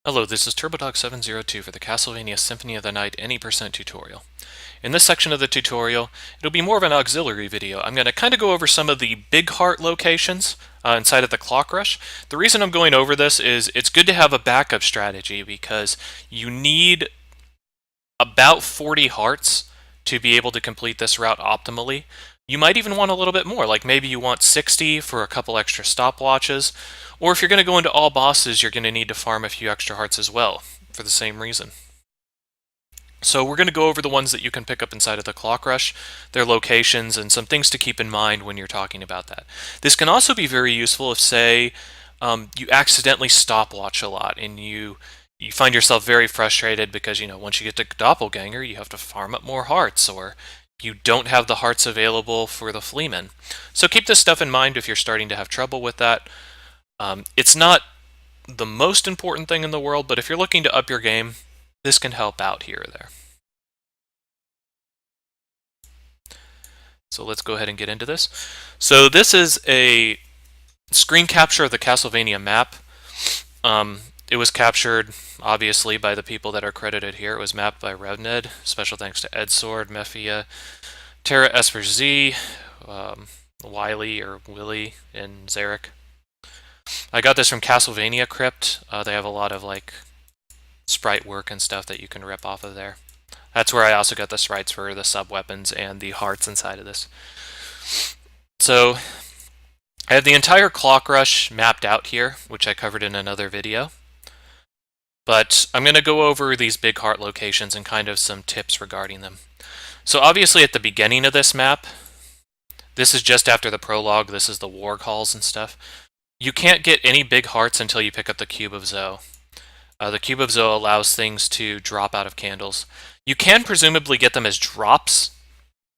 Hello, this is TurboDog702 for the Castlevania Symphony of the Night Any Percent tutorial. In this section of the tutorial, it'll be more of an auxiliary video. I'm going to kind of go over some of the big heart locations inside of the Clock Rush. The reason I'm going over this is it's good to have a backup strategy because you need about 40 hearts to be able to complete this route optimally. You might even want a little bit more, like maybe you want 60 for a couple extra stopwatches, or if you're going to go into all bosses, you're going to need to farm a few extra hearts as well, for the same reason. So we're going to go over the ones that you can pick up inside of the Clock Rush, their locations, and some things to keep in mind when you're talking about that. This can also be very useful if, say, you accidentally stopwatch a lot, and you find yourself very frustrated because, once you get to Doppelganger, you have to farm up more hearts, or you don't have the hearts available for the Fleaman. So keep this stuff in mind if you're starting to have trouble with that. It's not the most important thing in the world, but if you're looking to up your game, this can help out here or there. So let's go ahead and get into this. So this is a screen capture of the Castlevania map. It was captured, obviously, by the people that are credited here. It was mapped by RevNed. Special thanks to Edsword, Mephia, Terra Esper Z, Wiley, and Zarek. I got this from Castlevania Crypt. They have a lot of sprite work and stuff that you can rip off of there. That's where I also got the sprites for the sub-weapons and the hearts inside of this. So I have the entire Clock Rush mapped out here, which I covered in another video. But I'm going to go over these big heart locations and kind of some tips regarding them. So obviously at the beginning of this map, this is just after the prologue, this is the warg halls and stuff. You can't get any big hearts until you pick up the Cube of Zoe. The Cube of Zoe allows things to drop out of candles. You can presumably get them as drops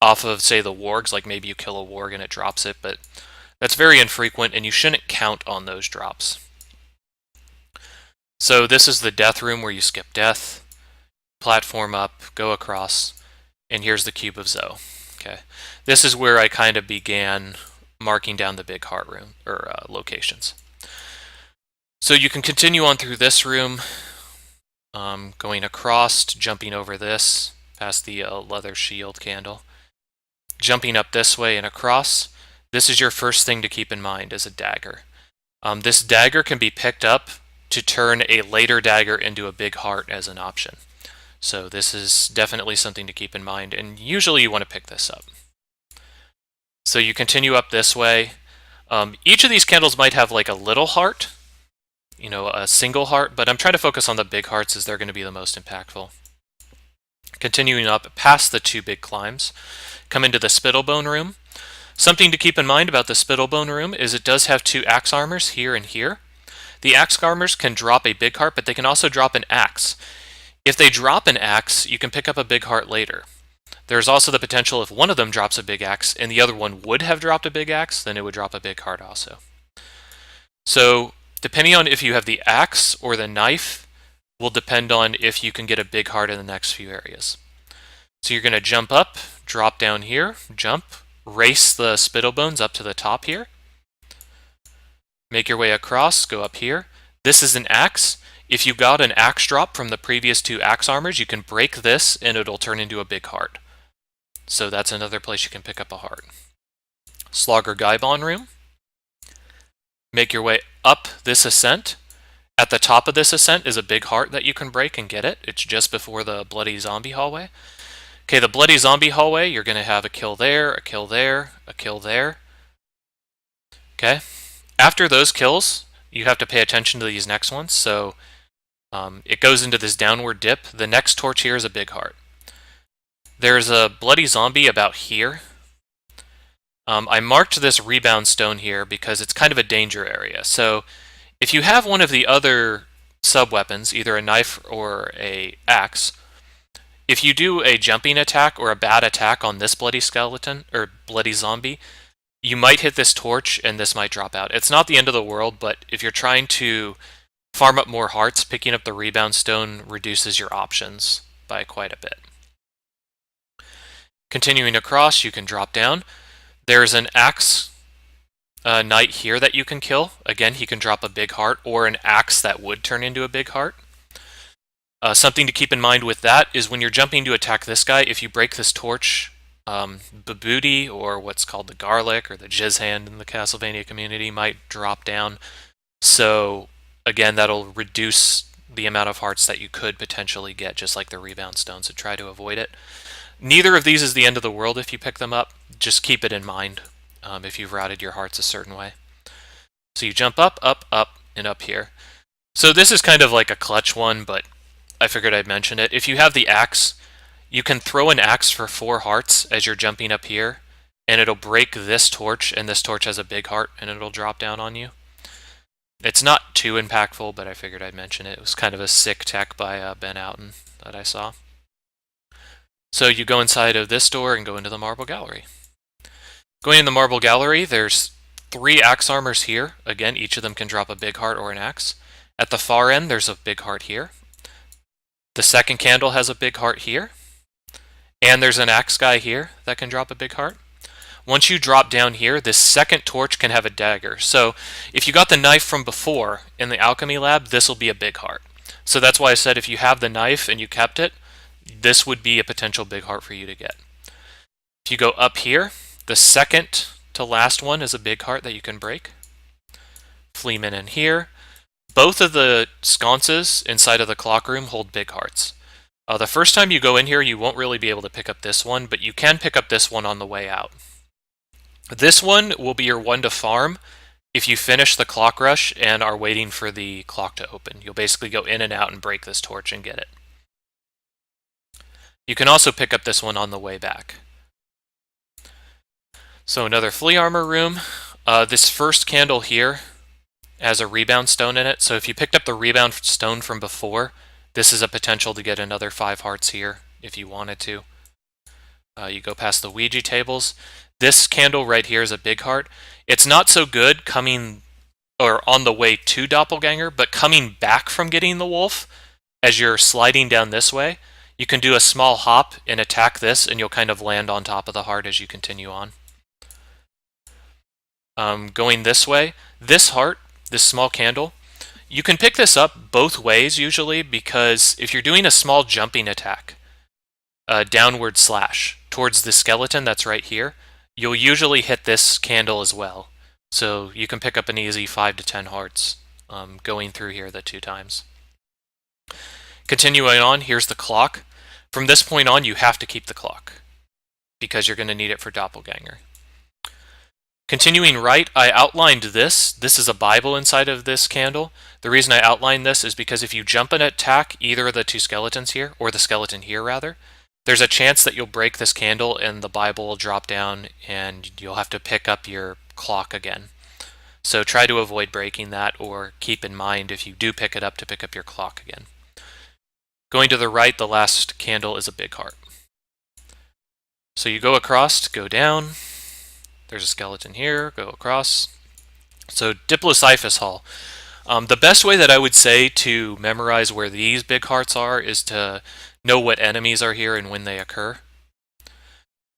off of, say, the wargs, like maybe you kill a warg and it drops it, but that's very infrequent and you shouldn't count on those drops. So this is the death room where you skip death, platform up, go across, and here's the Cube of Zoe. Okay, this is where I kind of began marking down the big heart room or locations. So you can continue on through this room, going across, jumping over this, past the leather shield candle, jumping up this way and across. This is your first thing to keep in mind as a dagger. This dagger can be picked up to turn a later dagger into a big heart as an option. So this is definitely something to keep in mind, and usually you want to pick this up. So you continue up this way. Each of these candles might have like a little heart, a single heart, but I'm trying to focus on the big hearts as they're going to be the most impactful. Continuing up past the two big climbs, come into the Spittlebone room. Something to keep in mind about the Spittlebone room is it does have two axe armors here and here. The axe armors can drop a big heart, but they can also drop an axe. If they drop an axe, you can pick up a big heart later. There's also the potential if one of them drops a big axe and the other one would have dropped a big axe, then it would drop a big heart also. So depending on if you have the axe or the knife will depend on if you can get a big heart in the next few areas. So you're going to jump up, drop down here, jump, race the Spittlebones up to the top here. Make your way across, go up here. This is an axe. If you got an axe drop from the previous two axe armors, you can break this and it'll turn into a big heart. So that's another place you can pick up a heart. Slogger Gaibon room. Make your way up this ascent. At the top of this ascent is a big heart that you can break and get it. It's just before the Bloody Zombie hallway. Okay, the Bloody Zombie hallway, you're going to have a kill there, a kill there, a kill there. Okay. After those kills, you have to pay attention to these next ones. So it goes into this downward dip. The next torch here is a big heart. There's a Bloody Zombie about here. I marked this rebound stone here because it's kind of a danger area. So if you have one of the other sub-weapons, either a knife or a axe, if you do a jumping attack or a bad attack on this bloody skeleton or bloody zombie, you might hit this torch and this might drop out. It's not the end of the world, but if you're trying to farm up more hearts, picking up the rebound stone reduces your options by quite a bit. Continuing across, you can drop down. There's an axe knight here that you can kill. Again, he can drop a big heart or an axe that would turn into a big heart. Something to keep in mind with that is when you're jumping to attack this guy, if you break this torch, the booty, or what's called the garlic, or the jizz hand in the Castlevania community, might drop down. So, again, that'll reduce the amount of hearts that you could potentially get, just like the rebound stone, so try to avoid it. Neither of these is the end of the world if you pick them up. Just keep it in mind if you've routed your hearts a certain way. So you jump up, up, up, and up here. So this is kind of like a clutch one, but I figured I'd mention it. If you have the axe, you can throw an axe for 4 hearts as you're jumping up here, and it'll break this torch, and this torch has a big heart, and it'll drop down on you. It's not too impactful, but I figured I'd mention it. It was kind of a sick tech by Ben Outen that I saw. So you go inside of this door and go into the Marble Gallery. Going in the Marble Gallery, there's 3 axe armors here. Again, each of them can drop a big heart or an axe. At the far end, there's a big heart here. The second candle has a big heart here. And there's an axe guy here that can drop a big heart. Once you drop down here, this second torch can have a dagger. So if you got the knife from before in the alchemy lab, this will be a big heart. So that's why I said if you have the knife and you kept it, this would be a potential big heart for you to get. If you go up here, the second to last one is a big heart that you can break. Fleeman in here. Both of the sconces inside of the clock room hold big hearts. The first time you go in here, you won't really be able to pick up this one, but you can pick up this one on the way out. This one will be your one to farm if you finish the clock rush and are waiting for the clock to open. You'll basically go in and out and break this torch and get it. You can also pick up this one on the way back. So another flea armor room. This first candle here has a rebound stone in it. So if you picked up the rebound stone from before, this is a potential to get another 5 hearts here if you wanted to. You go past the Ouija tables. This candle right here is a big heart. It's not so good coming or on the way to Doppelganger, but coming back from getting the wolf, as you're sliding down this way, you can do a small hop and attack this, and you'll kind of land on top of the heart as you continue on. Going this way, this heart, this small candle, you can pick this up both ways usually, because if you're doing a small jumping attack, downward slash towards the skeleton that's right here, you'll usually hit this candle as well. So you can pick up an easy 5 to 10 hearts going through here the 2 times. Continuing on, here's the clock. From this point on, you have to keep the clock because you're going to need it for Doppelganger. Continuing right, I outlined this. This is a Bible inside of this candle. The reason I outlined this is because if you jump and attack either of the 2 skeletons here, or the skeleton here rather, there's a chance that you'll break this candle and the Bible will drop down and you'll have to pick up your clock again. So try to avoid breaking that, or keep in mind if you do pick it up to pick up your clock again. Going to the right, the last candle is a big heart. So you go across, go down. There's a skeleton here, go across. So Diplocephalus Hall. The best way that I would say to memorize where these big hearts are is to know what enemies are here and when they occur.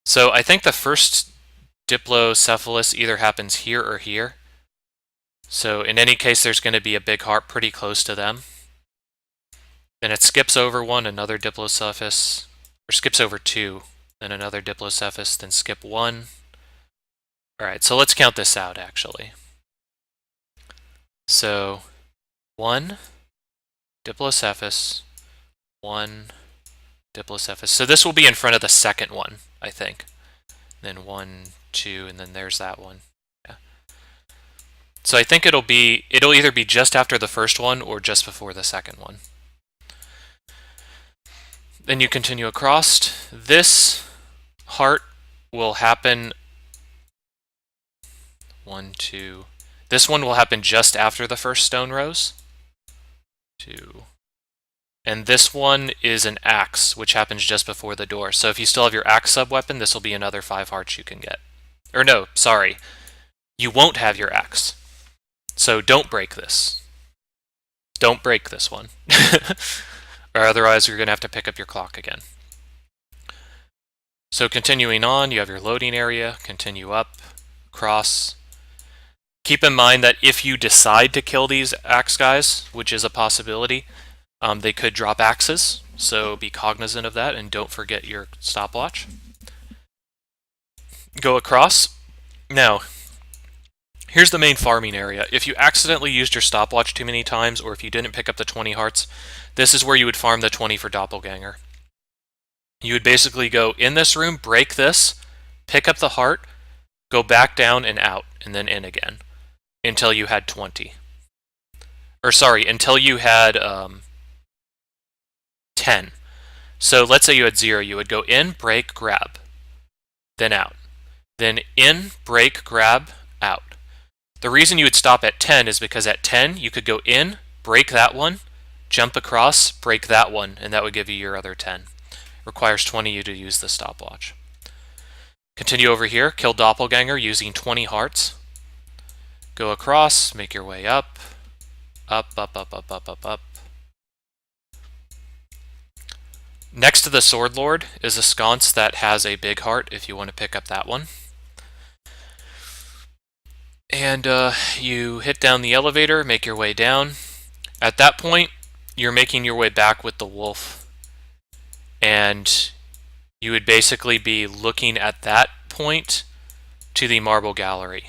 So I think the first Diplocephalus either happens here or here. So in any case, there's going to be a big heart pretty close to them. Then it skips over one, another Diplocephalus, or skips over 2, then another Diplocephalus, then skip 1. Alright, so let's count this out actually. So 1 Diplocephalus, 1 Diplocephalus. So this will be in front of the second one, I think. Then 1, 2, and then there's that one. Yeah. So I think it'll either be just after the first one or just before the second one. Then you continue across. This heart will happen 1, 2. This one will happen just after the first stone rose. 2. And this one is an axe, which happens just before the door. So if you still have your axe sub-weapon, this will be another 5 hearts you can get. Or no, sorry. You won't have your axe. So don't break this. Don't break this one. Or otherwise you're going to have to pick up your clock again. So continuing on, you have your loading area. Continue up, cross. Keep in mind that if you decide to kill these axe guys, which is a possibility, They could drop axes, so be cognizant of that and don't forget your stopwatch. Go across. Now, here's the main farming area. If you accidentally used your stopwatch too many times, or if you didn't pick up the 20 hearts, this is where you would farm the 20 for Doppelganger. You would basically go in this room, break this, pick up the heart, go back down and out, and then in again, until you had 20. Or sorry, until you had 10. So let's say you had 0, you would go in, break, grab, then out. Then in, break, grab, out. The reason you would stop at 10 is because at 10, you could go in, break that one, jump across, break that one, and that would give you your other 10. Requires 20 you to use the stopwatch. Continue over here, kill Doppelganger using 20 hearts. Go across, make your way up, up, up, up, up, up, up, up. Next to the Sword Lord is a sconce that has a big heart if you want to pick up that one. And you hit down the elevator, make your way down. At that point, you're making your way back with the wolf. And you would basically be looking at that point to the marble gallery.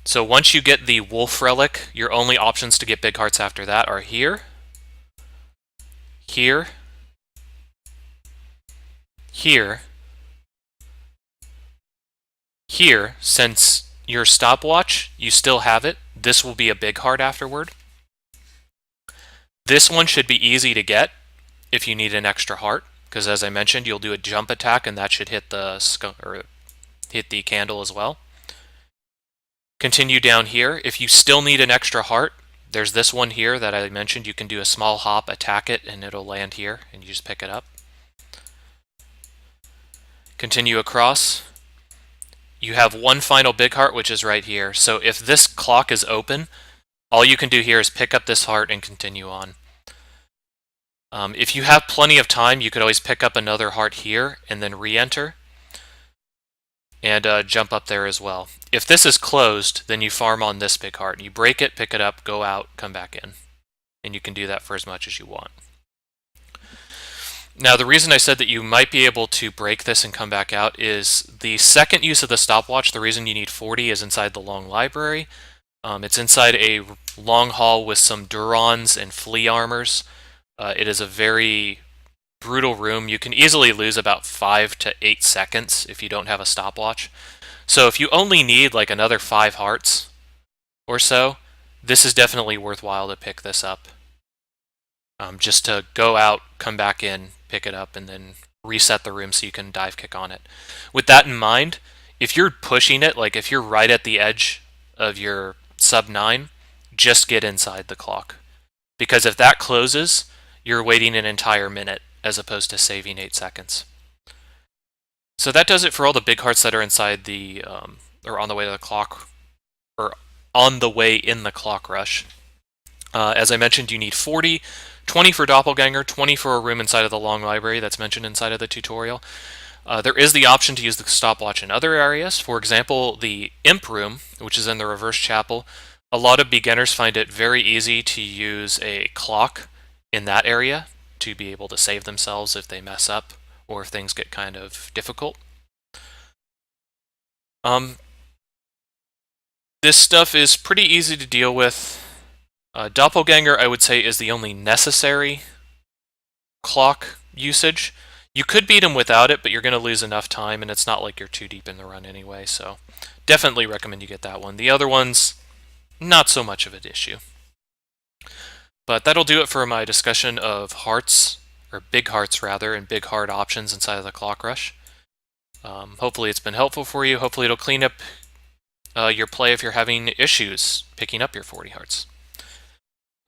So once you get the wolf relic, your only options to get big hearts after that are here, here, here, here. Since your stopwatch, you still have it, this will be a big heart afterward. This one should be easy to get if you need an extra heart, because as I mentioned, you'll do a jump attack and that should hit the candle as well. Continue down here. If you still need an extra heart, there's this one here that I mentioned. You can do a small hop, attack it, and it'll land here, and you just pick it up. Continue across. You have one final big heart, which is right here. So if this clock is open, all you can do here is pick up this heart and continue on. If you have plenty of time, you could always pick up another heart here and then re-enter and jump up there as well. If this is closed, then you farm on this big heart. You break it, pick it up, go out, come back in. And you can do that for as much as you want. Now, the reason I said that you might be able to break this and come back out is the second use of the stopwatch. The reason you need 40 is inside the long library. It's inside a long hall with some Durons and flea armors. It is a very brutal room. You can easily lose about 5 to 8 seconds if you don't have a stopwatch. So if you only need like another 5 hearts or so, this is definitely worthwhile to pick this up. Just to go out, come back in, pick it up, and then reset the room so you can dive kick on it. With that in mind, if you're pushing it, like if you're right at the edge of your sub 9, just get inside the clock. Because if that closes, you're waiting an entire minute as opposed to saving 8 seconds. So that does it for all the big hearts that are inside the, or on the way to the clock, or on the way in the clock rush. As I mentioned, you need 40, 20 for Doppelganger, 20 for a room inside of the long library that's mentioned inside of the tutorial. There is the option to use the stopwatch in other areas. For example, the Imp room, which is in the reverse chapel. A lot of beginners find it very easy to use a clock in that area to be able to save themselves if they mess up or if things get kind of difficult. This stuff is pretty easy to deal with. Doppelganger, I would say, is the only necessary clock usage. You could beat him without it, but you're going to lose enough time, and it's not like you're too deep in the run anyway, so definitely recommend you get that one. The other ones, not so much of an issue. But that'll do it for my discussion of hearts, or big hearts rather, and big heart options inside of the Clock Rush. Hopefully it's been helpful for you. Hopefully it'll clean up your play if you're having issues picking up your 40 hearts.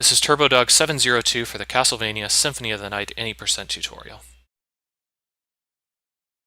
This is TurboDog702 for the Castlevania Symphony of the Night Any% tutorial.